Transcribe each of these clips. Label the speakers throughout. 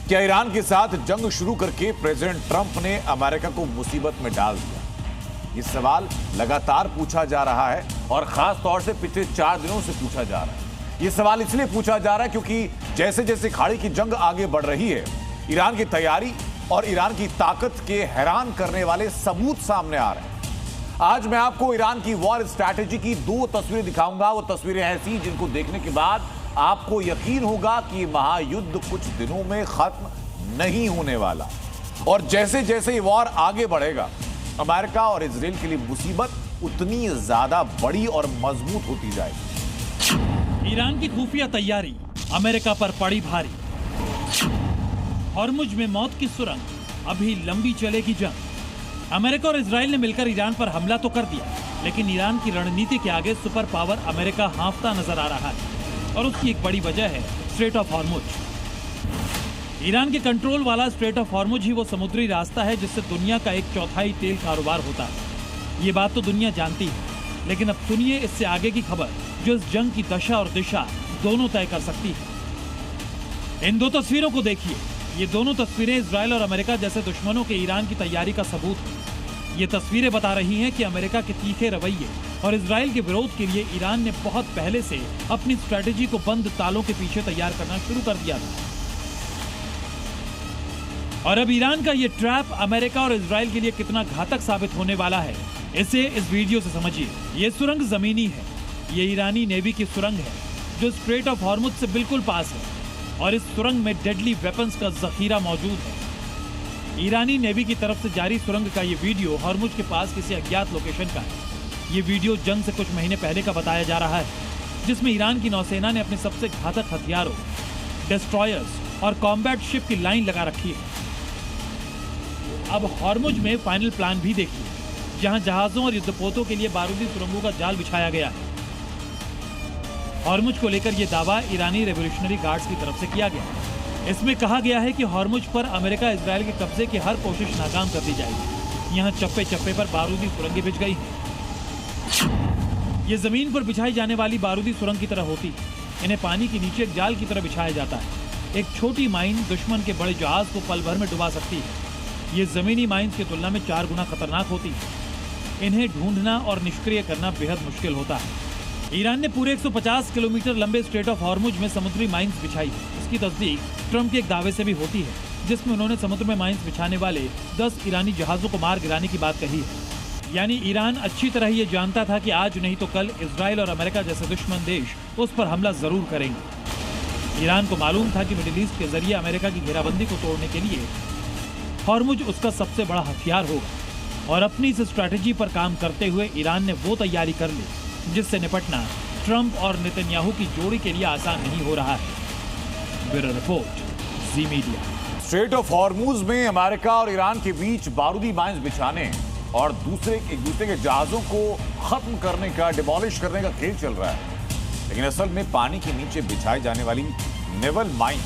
Speaker 1: क्या ईरान के साथ जंग शुरू करके प्रेसिडेंट ट्रंप ने अमेरिका को मुसीबत में डाल दिया? ये सवाल लगातार पूछा जा रहा है और खास तौर से पिछले 4 दिनों से पूछा जा रहा है। ये सवाल इसलिए पूछा जा रहा है क्योंकि जैसे जैसे खाड़ी की जंग आगे बढ़ रही है, ईरान की तैयारी और ईरान की ताकत के हैरान करने वाले सबूत सामने आ रहे हैं। आज मैं आपको ईरान की वॉर स्ट्रैटेजी की 2 तस्वीरें दिखाऊंगा। वो तस्वीरें ऐसी जिनको देखने के बाद आपको यकीन होगा कि महायुद्ध कुछ दिनों में खत्म नहीं होने वाला। और जैसे जैसे ये वॉर आगे बढ़ेगा, अमेरिका और इजराइल के लिए मुसीबत उतनी ज्यादा बड़ी और मजबूत होती जाएगी।
Speaker 2: ईरान की खुफिया तैयारी अमेरिका पर पड़ी भारी। हॉर्मुज में मौत की सुरंग, अभी लंबी चलेगी जंग। अमेरिका और इजराइल ने मिलकर ईरान पर हमला तो कर दिया, लेकिन ईरान की रणनीति के आगे सुपर पावर अमेरिका हांफता नजर आ रहा है और उसकी एक बड़ी वजह है स्ट्रेट ऑफ हॉर्मुज। ईरान के कंट्रोल वाला स्ट्रेट ऑफ हॉर्मुज ही वो समुद्री रास्ता है जिससे दुनिया का 1/4 तेल कारोबार होता है। ये बात तो दुनिया जानती है, लेकिन अब सुनिए इससे आगे की खबर जो इस जंग की दशा और दिशा दोनों तय कर सकती है। इन 2 तस्वीरों को देखिए। ये दोनों तस्वीरें इजराइल और अमेरिका जैसे दुश्मनों के ईरान की तैयारी का सबूत है। ये तस्वीरें बता रही हैं कि अमेरिका के तीखे रवैये और इजराइल के विरोध के लिए ईरान ने बहुत पहले से अपनी स्ट्रैटेजी को बंद तालों के पीछे तैयार करना शुरू कर दिया था। और अब ईरान का ये ट्रैप अमेरिका और इजराइल के लिए कितना घातक साबित होने वाला है, इसे इस वीडियो से समझिए। ये सुरंग जमीनी है। ये ईरानी नेवी की सुरंग है जो स्ट्रेट ऑफ हॉर्मुज से बिल्कुल पास है और इस सुरंग में डेडली वेपन्स का जखीरा मौजूद है। ईरानी नेवी की तरफ से जारी सुरंग का ये वीडियो हॉर्मुज के पास किसी अज्ञात लोकेशन का है। ये वीडियो जंग से कुछ महीने पहले का बताया जा रहा है, जिसमें ईरान की नौसेना ने अपने सबसे घातक हथियारों, डिस्ट्रॉयर्स और कॉम्बैट शिप की लाइन लगा रखी है। अब हॉर्मुज में फाइनल प्लान भी देखिए, जहां जहाजों और युद्धपोतों के लिए बारूदी सुरंगों का जाल बिछाया गया है। हॉर्मुज को लेकर यह दावा ईरानी रेवोल्यूशनरी गार्ड्स की तरफ से किया गया है। इसमें कहा गया है कि हॉर्मुज पर अमेरिका इजराइल के कब्जे की हर कोशिश नाकाम कर दी जाएगी। यहाँ चप्पे चप्पे पर बारूदी सुरंगें बिछ गई हैं। ये जमीन पर बिछाई जाने वाली बारूदी सुरंग की तरह होती है। इन्हें पानी के नीचे एक जाल की तरह बिछाया जाता है। एक छोटी माइन दुश्मन के बड़े जहाज को पल भर में डुबा सकती है। ये जमीनी माइंस की तुलना में 4 गुना खतरनाक होती है। इन्हें ढूंढना और निष्क्रिय करना बेहद मुश्किल होता है। ईरान ने पूरे 150 किलोमीटर लंबे स्ट्रेट ऑफ हॉर्मुज में समुद्री माइंस बिछाई है। इसकी तस्दीक ट्रंप के एक दावे से भी होती है, जिसमें उन्होंने समुद्र में माइंस बिछाने वाले 10 ईरानी जहाजों को मार गिराने की बात कही है। यानी ईरान अच्छी तरह ये जानता था कि आज नहीं तो कल इजराइल और अमेरिका जैसे दुश्मन देश उस पर हमला जरूर करेंगे। ईरान को मालूम था कि मिडिल ईस्ट के जरिए अमेरिका की घेराबंदी को तोड़ने के लिए हॉर्मुज उसका सबसे बड़ा हथियार होगा। और अपनी इस स्ट्रैटेजी पर काम करते हुए ईरान ने वो तैयारी कर ली जिससे निपटना ट्रंप और नेतन्याहू की जोड़ी के लिए आसान नहीं हो रहा है। Bureau report, Zee media.
Speaker 1: Strait of Hormuz में अमेरिका और ईरान के बीच बारूदी माइंस बिछाने और एक दूसरे के जहाजों को खत्म करने का, डिमोलिश करने का खेल चल रहा है। लेकिन असल में पानी के नीचे बिछाई जाने वाली नेवल माइंस,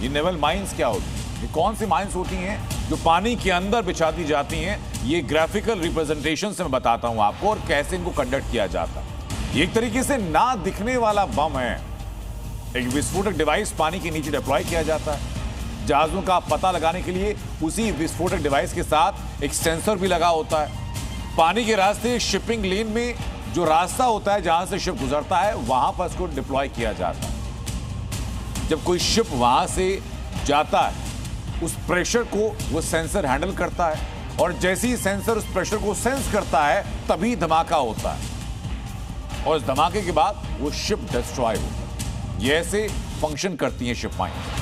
Speaker 1: ये नेवल माइंस क्या होती है? ये कौन सी माइंस होती हैं जो पानी के अंदर बिछा दी जाती हैं? ये ग्राफिकल रिप्रेजेंटेशन से मैं बताता हूं आपको और कैसे इनको कंडक्ट किया जाता है। ये एक तरीके से ना दिखने वाला बम है। एक विस्फोटक डिवाइस पानी के नीचे डिप्लॉय किया जाता है। जहाजों का पता लगाने के लिए उसी विस्फोटक डिवाइस के साथ एक सेंसर भी लगा होता है। पानी के रास्ते शिपिंग लेन में जो रास्ता होता है जहां से शिप गुजरता है, वहां पर इसको डिप्लॉय किया जाता है। जब कोई शिप वहां से जाता है, उस प्रेशर को वो सेंसर हैंडल करता है और जैसे ही सेंसर उस प्रेशर को सेंस करता है, तभी धमाका होता है और इस धमाके के बाद वो शिप डिस्ट्रॉय होता है। ये ऐसे फंक्शन करती हैं शिप माइंस।